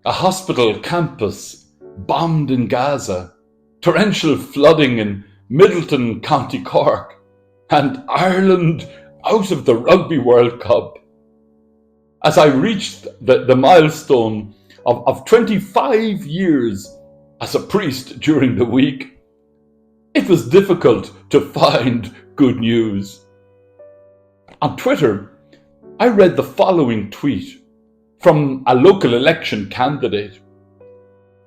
A hospital campus bombed in Gaza, torrential flooding in Middleton, County Cork, and Ireland out of the Rugby World Cup. As I reached the milestone of 25 years as a priest during the week, it was difficult to find good news. On Twitter, I read the following tweet from a local election candidate.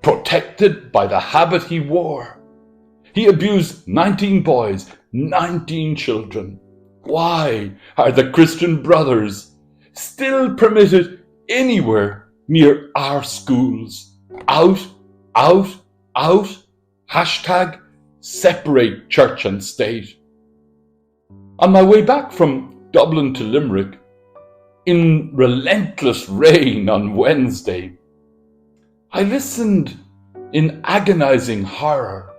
Protected by the habit he wore, he abused 19 boys, 19 children. Why are the Christian Brothers still permitted anywhere near our schools? Out, out, out. Hashtag separate church and state. On my way back from Dublin to Limerick, in relentless rain on Wednesday, I listened in agonizing horror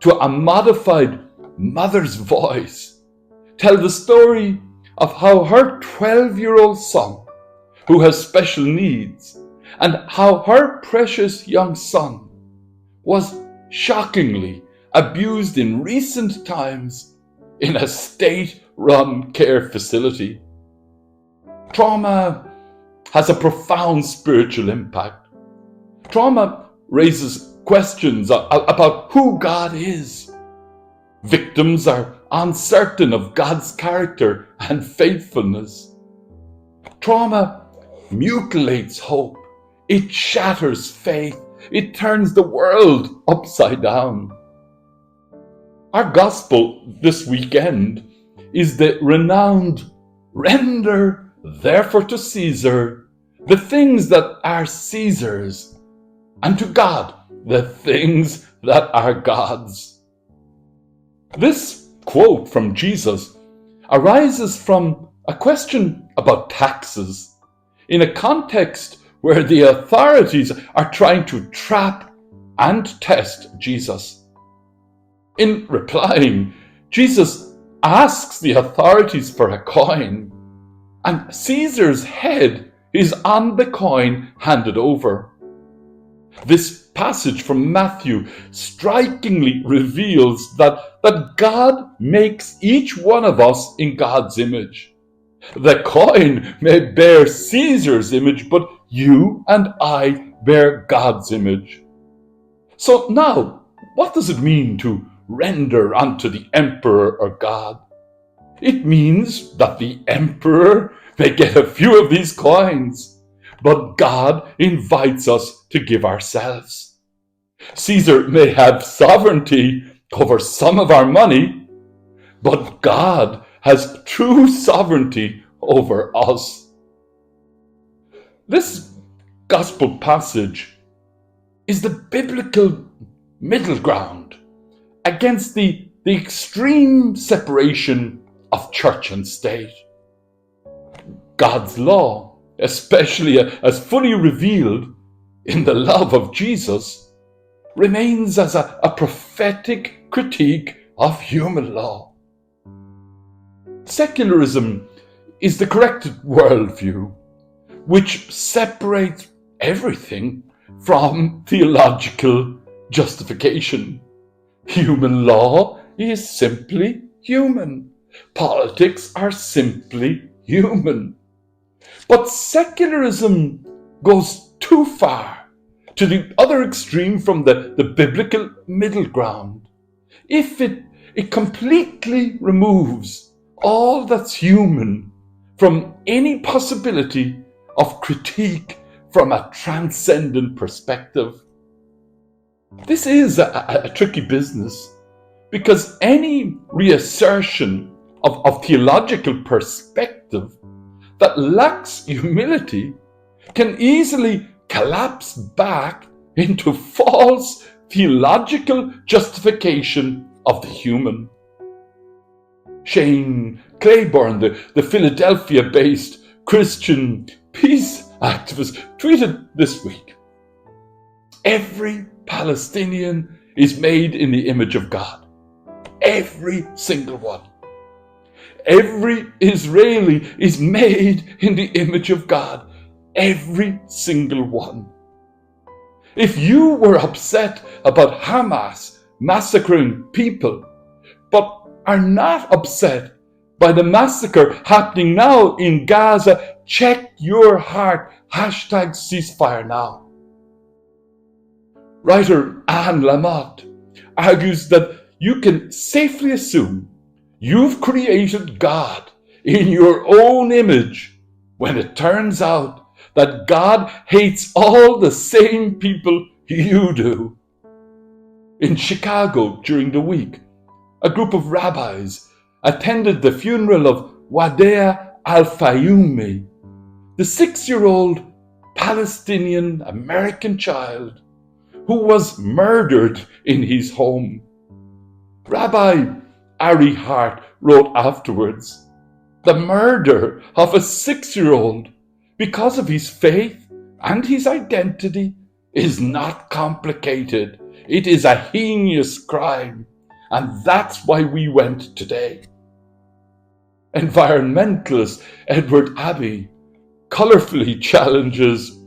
to a modified mother's voice tell the story of how her 12-year-old son, who has special needs, and how her precious young son was shockingly abused in recent times in a state-run care facility. Trauma has a profound spiritual impact. Trauma raises questions about who God is. Victims are uncertain of God's character and faithfulness. Trauma mutilates hope. It shatters faith. It turns the world upside down. Our gospel this weekend is the renowned "Render therefore to Caesar the things that are Caesar's, and to God the things that are God's." This quote from Jesus arises from a question about taxes in a context where the authorities are trying to trap and test Jesus. In replying, Jesus asks the authorities for a coin, and Caesar's head is on the coin handed over. This passage from Matthew strikingly reveals that God makes each one of us in God's image. The coin may bear Caesar's image, but you and I bear God's image. So now, what does it mean to render unto the emperor or God? It means that the emperor may get a few of these coins, but God invites us to give ourselves. Caesar may have sovereignty over some of our money, but God has true sovereignty over us. This gospel passage is the biblical middle ground against the extreme separation of church and state. God's law, especially as fully revealed in the love of Jesus, remains as a prophetic critique of human law. Secularism is the corrected worldview, which separates everything from theological justification. Human law is simply human. Politics are simply human. But secularism goes too far, to the other extreme from the biblical middle ground. If it completely removes all that's human from any possibility of critique from a transcendent perspective. This is a tricky business, because any reassertion of theological perspective that lacks humility can easily collapse back into false theological justification of the human. Shane Claiborne, the Philadelphia-based Christian peace activist, tweeted this week, "Every Palestinian is made in the image of God. Every single one. Every Israeli is made in the image of God. Every single one. If you were upset about Hamas massacring people, but are not upset by the massacre happening now in Gaza, check your heart. #ceasefire now. Writer Anne Lamott argues that you can safely assume you've created God in your own image when it turns out that God hates all the same people you do. In Chicago during the week, a group of rabbis attended the funeral of Wadea Al-Fayumi, the 6-year-old Palestinian American child who was murdered in his home. Rabbi Ari Hart wrote afterwards, the murder of a 6-year-old because of his faith and his identity is not complicated. It is a heinous crime, and that's why we went today. Environmentalist Edward Abbey colorfully challenges,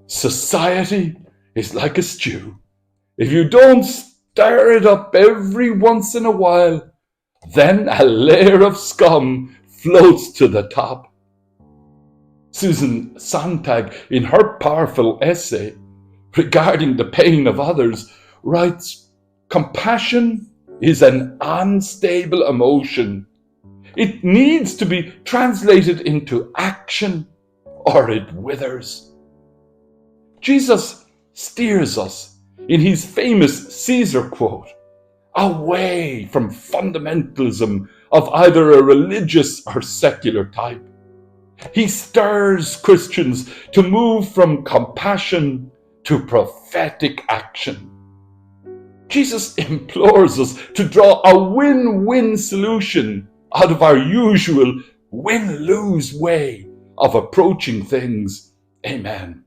society is like a stew. If you don't stir it up every once in a while, then a layer of scum floats to the top. Susan Sontag, in her powerful essay regarding the pain of others, writes, compassion is an unstable emotion. It needs to be translated into action or it withers. Jesus steers us in his famous Caesar quote away from fundamentalism of either a religious or secular type. He stirs Christians to move from compassion to prophetic action. Jesus implores us to draw a win-win solution out of our usual win-lose way of approaching things. Amen.